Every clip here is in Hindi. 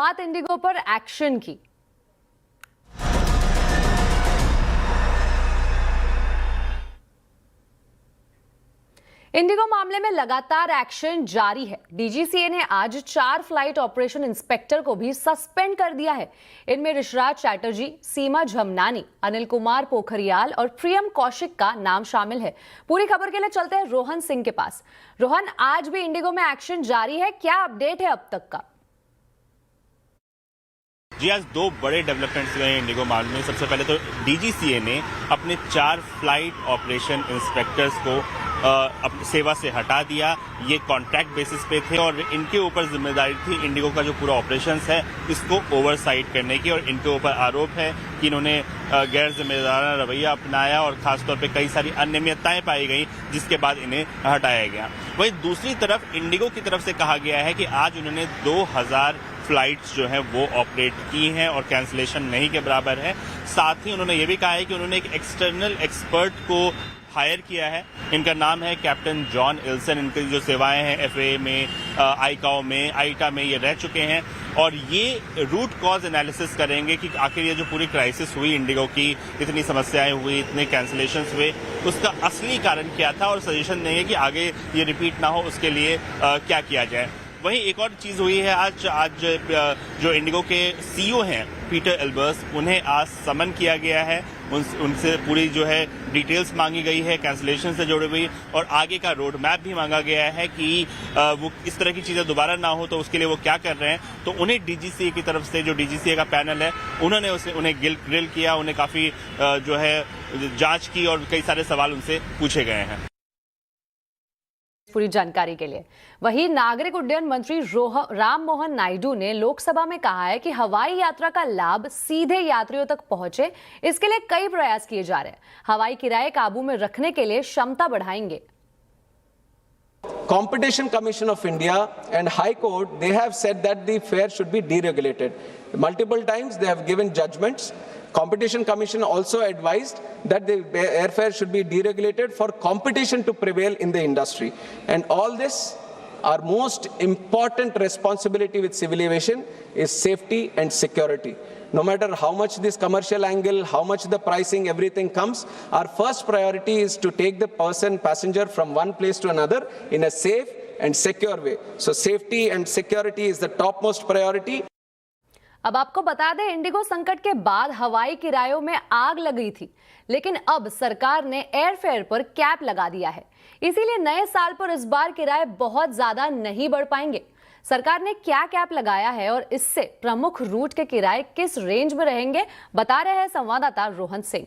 बात इंडिगो पर एक्शन की। इंडिगो मामले में लगातार एक्शन जारी है। डीजीसीए ने आज 4 फ्लाइट ऑपरेशन इंस्पेक्टर को भी सस्पेंड कर दिया है। इनमें ऋषराज चैटर्जी, सीमा झमनानी, अनिल कुमार पोखरियाल और प्रियम कौशिक का नाम शामिल है। पूरी खबर के लिए चलते हैं रोहन सिंह के पास। रोहन, आज भी इंडिगो में एक्शन जारी है, क्या अपडेट है अब तक का? जी, आज 2 बड़े डेवलपमेंट्स हुए हैं इंडिगो मामले में। सबसे पहले तो डीजीसीए ने अपने 4 फ्लाइट ऑपरेशन इंस्पेक्टर्स को सेवा से हटा दिया। ये कॉन्ट्रैक्ट बेसिस पे थे और इनके ऊपर जिम्मेदारी थी इंडिगो का जो पूरा ऑपरेशंस है इसको ओवरसाइट करने की, और इनके ऊपर आरोप है कि इन्होंने गैर जिम्मेदाराना रवैया अपनाया और खासतौर पे कई सारी अनियमितताएं पाई गई, जिसके बाद इन्हें हटाया गया। वहीं दूसरी तरफ इंडिगो की तरफ से कहा गया है कि आज उन्होंने 2000 फ्लाइट्स जो है वो ऑपरेट की हैं और कैंसिलेशन नहीं के बराबर है। साथ ही उन्होंने ये भी कहा है कि उन्होंने एक एक्सटर्नल एक्सपर्ट को हायर किया है। इनका नाम है कैप्टन जॉन इल्सन। इनकी जो सेवाएं हैं एफए में, आईकाओ में, आईटा में ये रह चुके हैं और ये रूट कॉज एनालिसिस करेंगे कि आखिर ये जो पूरी क्राइसिस हुई इंडिगो की, इतनी समस्याएं हुई, इतने कैंसिलेशंस हुए, उसका असली कारण क्या था और सजेशन देंगे कि आगे ये रिपीट ना हो उसके लिए क्या किया जाए। वहीं एक और चीज हुई है आज जो इंडिगो के सीईओ हैं पीटर एल्बर्स, उन्हें आज समन किया गया है। उनसे पूरी जो है डिटेल्स मांगी गई है कैंसिलेशन से जुड़ी हुई, और आगे का रोड मैप भी मांगा गया है कि वो इस तरह की चीजें दोबारा ना हो तो उसके लिए वो क्या कर रहे हैं। तो उन्हें डीजीसीए की तरफ से, जो डीजीसीए का पैनल है, उन्होंने उन्हें ग्रिल किया, उन्हें काफी जो है जांच की और कई सारे सवाल उनसे पूछे गए हैं। पूरी जानकारी के लिए। वहीं नागरिक उड्डयन मंत्री राम मोहन नायडू ने लोकसभा में कहा है कि हवाई यात्रा का लाभ सीधे यात्रियों तक पहुंचे, इसके लिए कई प्रयास किए जा रहे हैं। हवाई किराए काबू में रखने के लिए क्षमता बढ़ाएंगे। Competition Commission of India and High Court, they have said that the fare should be deregulated. Multiple times they have given judgments. Competition Commission also advised that the airfare should be deregulated for competition to prevail in the industry. And all this, our most important responsibility with civil aviation is safety and security. No matter how much this commercial angle, how much the pricing, everything comes, our first priority is to take the passenger from one place to another in a safe and secure way. So safety and security is the topmost priority. अब आपको बता दें, इंडिगो संकट के बाद हवाई किरायों में आग लग गई थी, लेकिन अब सरकार ने एयरफेयर पर कैप लगा दिया है। इसीलिए नए साल पर इस बार किराए बहुत ज्यादा नहीं बढ़ पाएंगे। सरकार ने क्या कैप लगाया है और इससे प्रमुख रूट के किराए किस रेंज में रहेंगे, बता रहे हैं संवाददाता रोहन सिंह।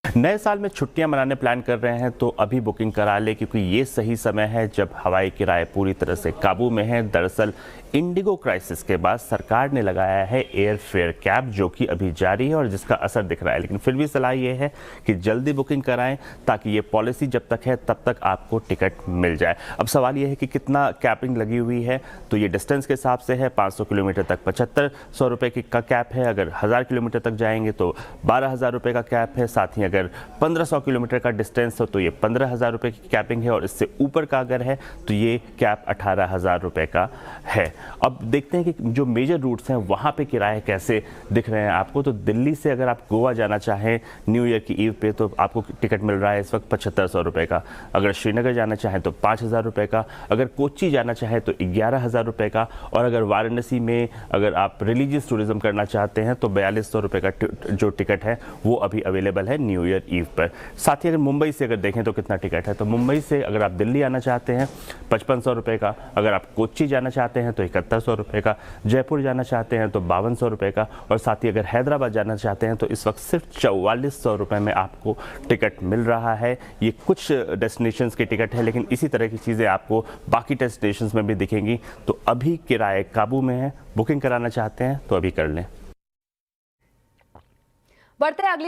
नए साल में छुट्टियां मनाने प्लान कर रहे हैं तो अभी बुकिंग करा ले, क्योंकि ये सही समय है जब हवाई किराए पूरी तरह से काबू में हैं। दरअसल इंडिगो क्राइसिस के बाद सरकार ने लगाया है एयर फेयर कैप, जो कि अभी जारी है और जिसका असर दिख रहा है। लेकिन फिर भी सलाह ये है कि जल्दी बुकिंग कराएं, ताकि ये पॉलिसी जब तक है तब तक आपको टिकट मिल जाए। अब सवाल ये है कि कितना कैपिंग लगी हुई है, तो ये डिस्टेंस के हिसाब से है। 500 किलोमीटर तक 7500 रुपये का कैप है। अगर 1000 किलोमीटर तक जाएंगे तो 12000 रुपये का कैप है। साथ ही अगर 1500 किलोमीटर का डिस्टेंस हो तो ये 15000 रुपये की कैपिंग है, और इससे ऊपर का अगर है तो ये कैप 18000 रुपये का है। अब देखते हैं कि जो मेजर रूट्स हैं वहाँ पे किराए कैसे दिख रहे हैं आपको। तो दिल्ली से अगर आप गोवा जाना चाहें न्यू ईयर की ईव पे तो आपको टिकट मिल रहा है इस वक्त 7500 रुपये का। अगर श्रीनगर जाना चाहें तो 5000 रुपये का। अगर कोच्चि जाना चाहें तो 11000 रुपये का। और अगर वाराणसी में अगर आप रिलीजियस टूरिज्म करना चाहते हैं तो 4200 रुपये का जो टिकट है वो अभी अवेलेबल है न्यू ईयर ईव पर। साथ ही अगर मुंबई से अगर देखें तो कितना टिकट है, तो मुंबई से अगर आप दिल्ली आना चाहते हैं 5500 रुपये का। अगर आप कोच्चि जाना चाहते हैं तो 7100 रुपये का। जयपुर जाना चाहते हैं तो 5200 रुपये का। और साथ ही अगर हैदराबाद जाना चाहते हैं तो इस वक्त सिर्फ 4400 रुपये में आपको टिकट मिल रहा है। ये कुछ डेस्टिनेशंस के टिकट है, लेकिन इसी तरह की चीज़ें आपको बाकी डेस्टिनेशंस में भी दिखेंगी। तो अभी किराए काबू में है, बुकिंग कराना चाहते हैं तो अभी कर लें। बढ़ते हैं अगली